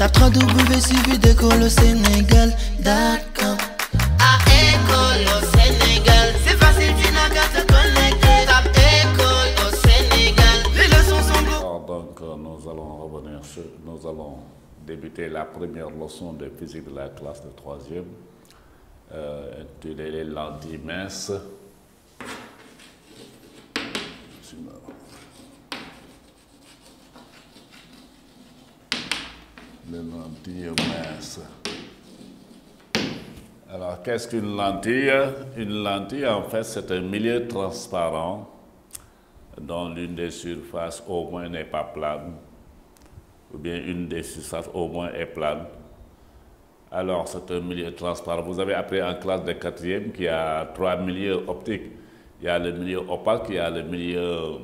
Tape www suivi d'école au Sénégal, d'accord. À école au Sénégal, c'est facile, tu n'as qu'à te connecter. Tape école au Sénégal, les leçons sont beaux. Alors donc nous allons revenir sur, nous allons débuter la première leçon de physique de la classe de 3e, intitulée les lentilles minces. Les lentilles minces. Alors, qu'est-ce qu'une lentille? Une lentille, en fait, c'est un milieu transparent dont l'une des surfaces au moins n'est pas plane, ou bien une des surfaces au moins est plane. Alors, c'est un milieu transparent. Vous avez appris en classe de 4e qu'il y a 3 milieux optiques. Il y a le milieu opaque, il y a le milieu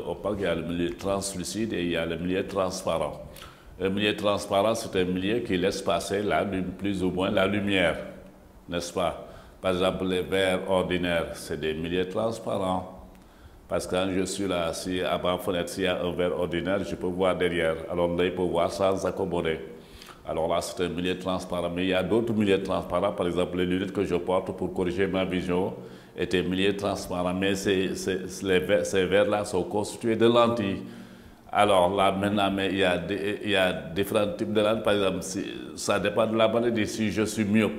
opaque, il y a le milieu translucide et il y a le milieu transparent. Un milieu transparent, c'est un milieu qui laisse passer plus ou moins la lumière, n'est-ce pas? Par exemple, les verres ordinaires, c'est des milieux transparents. Parce que quand je suis là, si à ma fenêtre, s'il y a un verre ordinaire, je peux voir derrière. Alors là, il peut voir sans s'accommoder. Alors là, c'est un milieu transparent. Mais il y a d'autres milieux transparents. Par exemple, les lunettes que je porte pour corriger ma vision étaient milieux transparents. Mais ces verres-là sont constitués de lentilles. Alors là, maintenant, mais il y a différents types de lentilles. Par exemple, ça dépend de la maladie. Si je suis myope,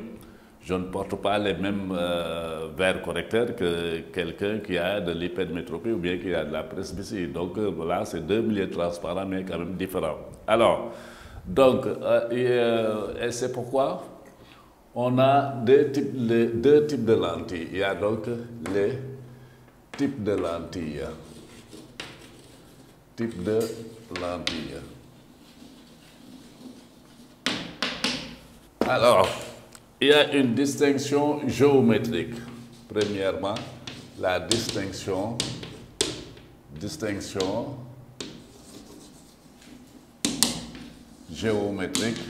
je ne porte pas les mêmes verres correcteurs que quelqu'un qui a de l'hypermétropie ou bien qui a de la presbytie. Donc là, c'est deux milieux transparents, mais quand même différents. Alors, donc, et c'est pourquoi on a deux types de lentilles. Il y a donc les types de lentilles. Type de lentilles. Alors, il y a une distinction géométrique. Premièrement, la distinction géométrique.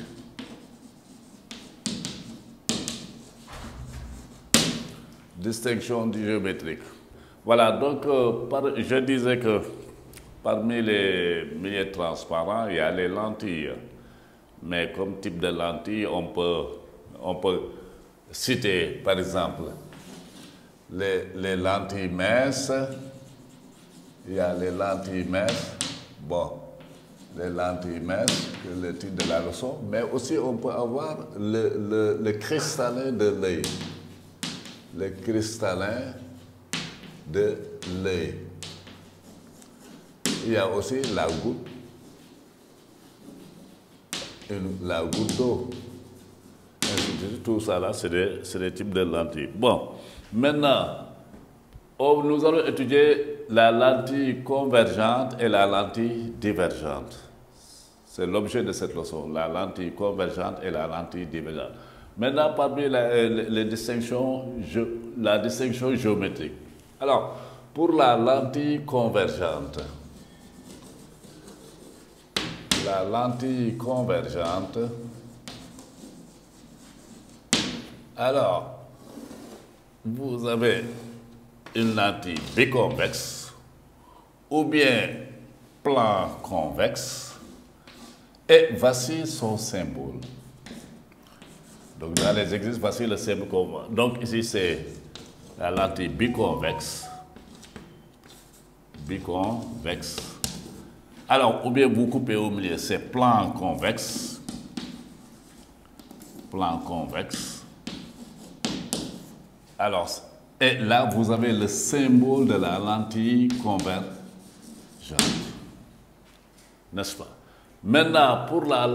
Distinction géométrique. Voilà, donc je disais que parmi les milieux transparents, il y a les lentilles. Mais comme type de lentilles, on peut citer, par exemple, les lentilles minces. Il y a les lentilles minces. Bon, les lentilles minces, que le titre de la leçon. Mais aussi, on peut avoir le cristallin de l'œil. Le cristallin de l'œil. Il y a aussi la goutte, la goutte d'eau. Tout ça là, c'est des types de lentilles. Bon, maintenant, nous allons étudier la lentille convergente et la lentille divergente. C'est l'objet de cette leçon, la lentille convergente et la lentille divergente. Maintenant, parmi les distinctions, la distinction géométrique. Alors, pour la lentille convergente, la lentille convergente, alors, vous avez une lentille biconvexe ou bien plan convexe et voici son symbole. Donc, dans les exercices, voici le symbole qu'on voit. Donc, ici, c'est la lentille biconvexe. Biconvexe. Alors, ou bien vous coupez au milieu, c'est plan convexe. Plan convexe. Alors, et là, vous avez le symbole de la lentille convergente. N'est-ce pas? Maintenant, pour la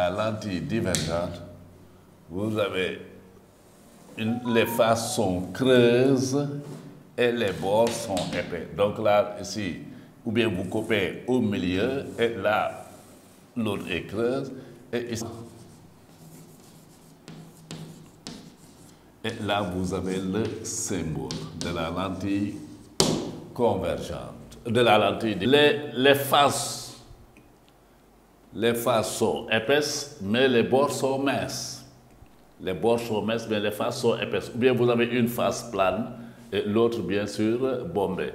lentille divergente, vous avez les faces sont creuses et les bords sont épais. Donc là, ici, ou bien vous coupez au milieu, et là, l'autre est creuse, et ici. Et là, vous avez le symbole de la lentille convergente, de la lentille. Les faces sont épaisses, mais les bords sont minces. Les bords sont minces, mais les faces sont épaisses. Ou bien vous avez une face plane et l'autre, bien sûr, bombée.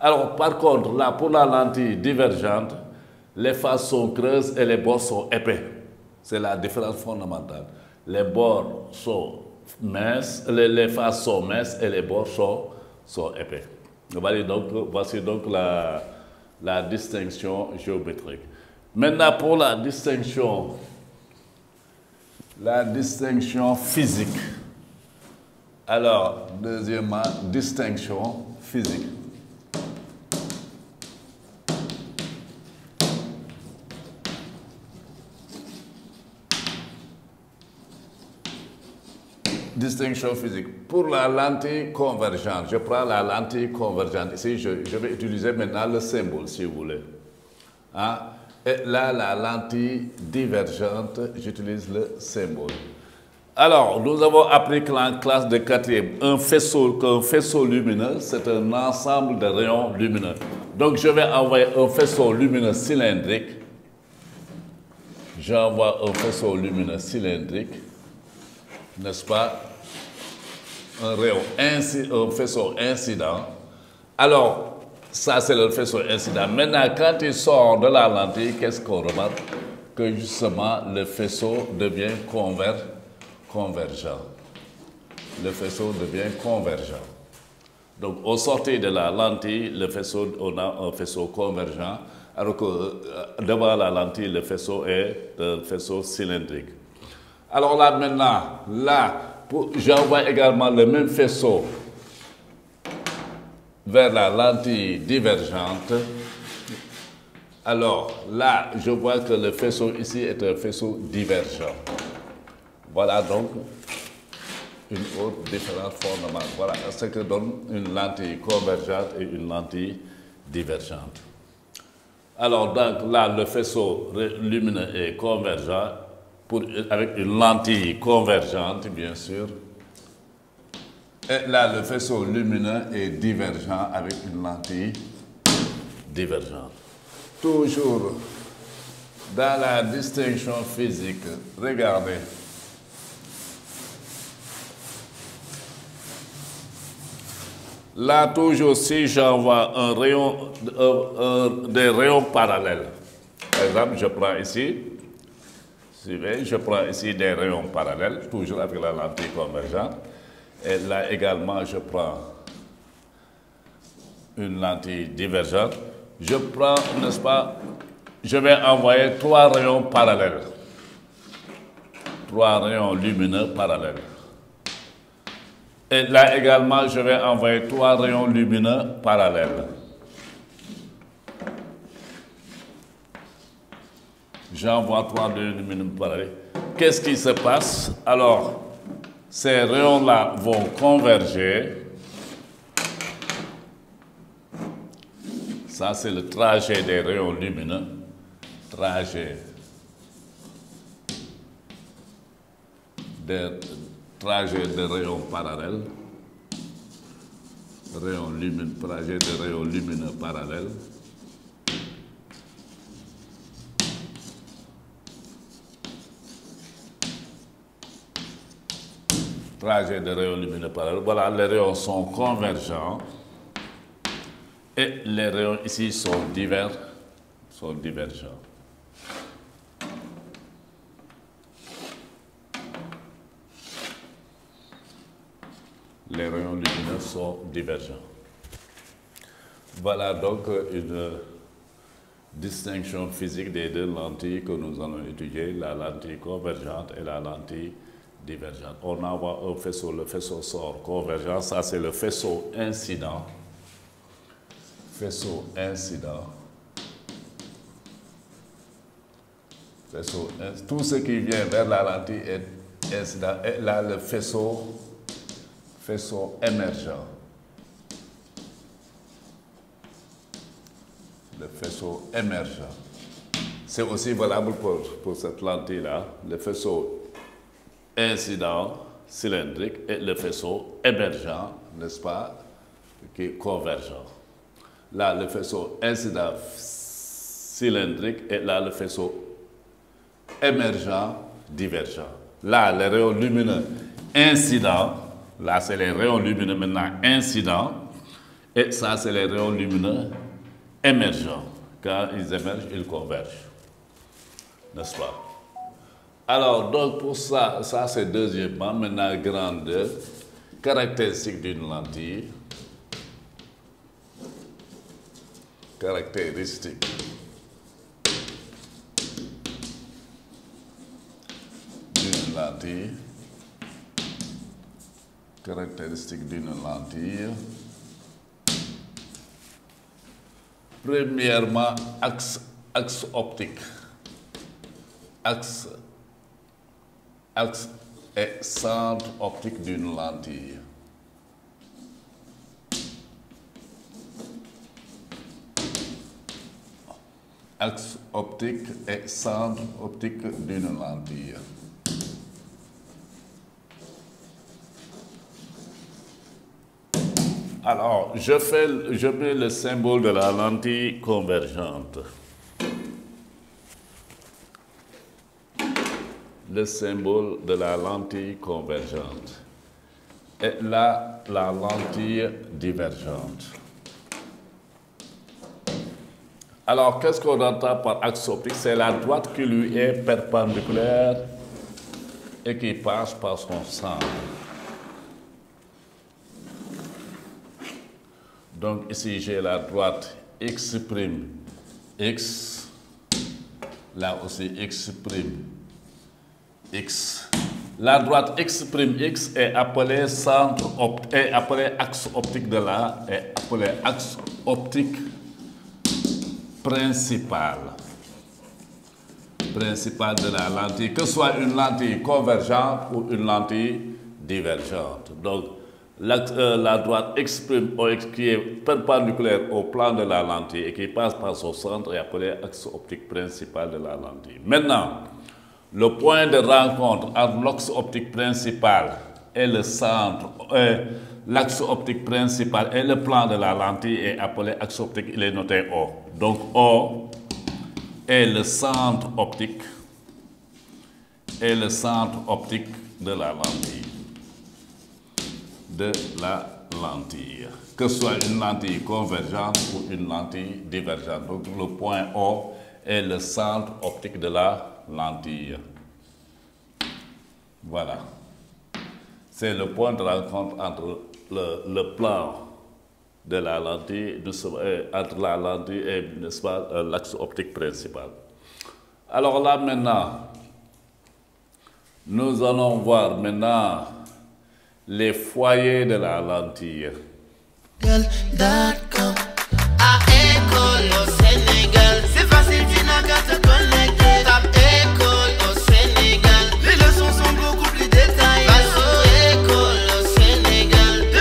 Alors, par contre, là, pour la lentille divergente, les faces sont creuses et les bords sont épais. C'est la différence fondamentale. Les bords sont minces, les faces sont minces et les bords sont épais. Voici donc la distinction géométrique. Maintenant, pour la distinction physique. Alors, deuxièmement, distinction physique. Distinction physique. Pour la lentille convergente, je prends la lentille convergente. Ici, je vais utiliser maintenant le symbole, si vous voulez. Hein? Et là, la lentille divergente, j'utilise le symbole. Alors, nous avons appris en classe de 4e qu'un faisceau lumineux, c'est un ensemble de rayons lumineux. Donc, je vais envoyer un faisceau lumineux cylindrique. J'envoie un faisceau lumineux cylindrique, n'est-ce pas? Un faisceau incident. Alors, ça c'est le faisceau incident. Maintenant, quand il sort de la lentille, qu'est-ce qu'on remarque? Que justement, le faisceau devient convergent. Le faisceau devient convergent. Donc, au sortir de la lentille, on a un faisceau convergent, alors que devant la lentille, le faisceau est un faisceau cylindrique. Alors là, maintenant, j'envoie également le même faisceau vers la lentille divergente. Alors là, je vois que le faisceau ici est un faisceau divergent. Voilà donc une autre différence fondamentale. Voilà ce que donne une lentille convergente et une lentille divergente. Alors donc là, le faisceau lumineux est convergent avec une lentille convergente, bien sûr. Et là, le faisceau lumineux est divergent avec une lentille divergente. Toujours dans la distinction physique, regardez. Là, toujours, si j'envoie des rayons parallèles, par exemple, je prends ici, je prends ici des rayons parallèles, toujours avec la lentille convergente. Et là également, je prends une lentille divergente. Je prends, n'est-ce pas, je vais envoyer 3 rayons parallèles. 3 rayons lumineux parallèles. Et là également, je vais envoyer 3 rayons lumineux parallèles. J'envoie 3 rayons lumineux parallèles. Qu'est-ce qui se passe? Alors, ces rayons-là vont converger. Ça, c'est le trajet des rayons lumineux. Trajet de rayons parallèles. Trajet de rayons lumineux parallèles. Trajet de rayons lumineux parallèles. Voilà, les rayons sont convergents. Et les rayons ici sont divergents. Les rayons lumineux sont divergents. Voilà donc une distinction physique des 2 lentilles que nous allons étudier, la lentille convergente et la lentille divergente. On envoie un faisceau, le faisceau sort convergent, ça c'est le faisceau incident. Faisceau incident. Tout ce qui vient vers la lentille est incident. Et là, le faisceau émergent. Le faisceau émergent. C'est aussi valable pour cette lentille-là. Le faisceau incident cylindrique et le faisceau émergent, n'est-ce pas, qui est convergent. Là, le faisceau incident cylindrique et là, le faisceau émergent divergent. Là, les rayons lumineux incidents, là, c'est les rayons lumineux maintenant incidents. Et ça, c'est les rayons lumineux émergents. Quand ils émergent, ils convergent. N'est-ce pas? Alors, donc pour ça, ça c'est deuxièmement, maintenant grandeur, caractéristique d'une lentille. Caractéristique d'une lentille. Caractéristique d'une lentille. Premièrement, axe optique. Axe et centre optique d'une lentille. Axe optique et centre optique d'une lentille. Alors, je mets le symbole de la lentille convergente. Le symbole de la lentille convergente. Et là, la lentille divergente. Alors, qu'est-ce qu'on entend par axe optique? C'est la droite qui lui est perpendiculaire et qui passe par son centre. Donc ici, j'ai la droite x', x, là aussi x', x. La droite x', x est appelée axe optique de la, est appelée axe optique principal de la lentille, que ce soit une lentille convergente ou une lentille divergente. Donc, la droite x' OX qui est perpendiculaire au plan de la lentille et qui passe par son centre est appelée axe optique principal de la lentille. Maintenant, le point de rencontre entre l'axe optique principal et le centre, l'axe optique principal et le plan de la lentille est appelé axe optique, il est noté O. Donc O est le centre optique de la lentille. Que ce soit une lentille convergente ou une lentille divergente. Donc le point O est le centre optique de la lentille. Voilà. C'est le point de rencontre entre le plan de la lentille, entre la lentille et, n'est-ce pas, l'axe optique principal. Alors là maintenant, nous allons voir maintenant les foyers de la lentille. That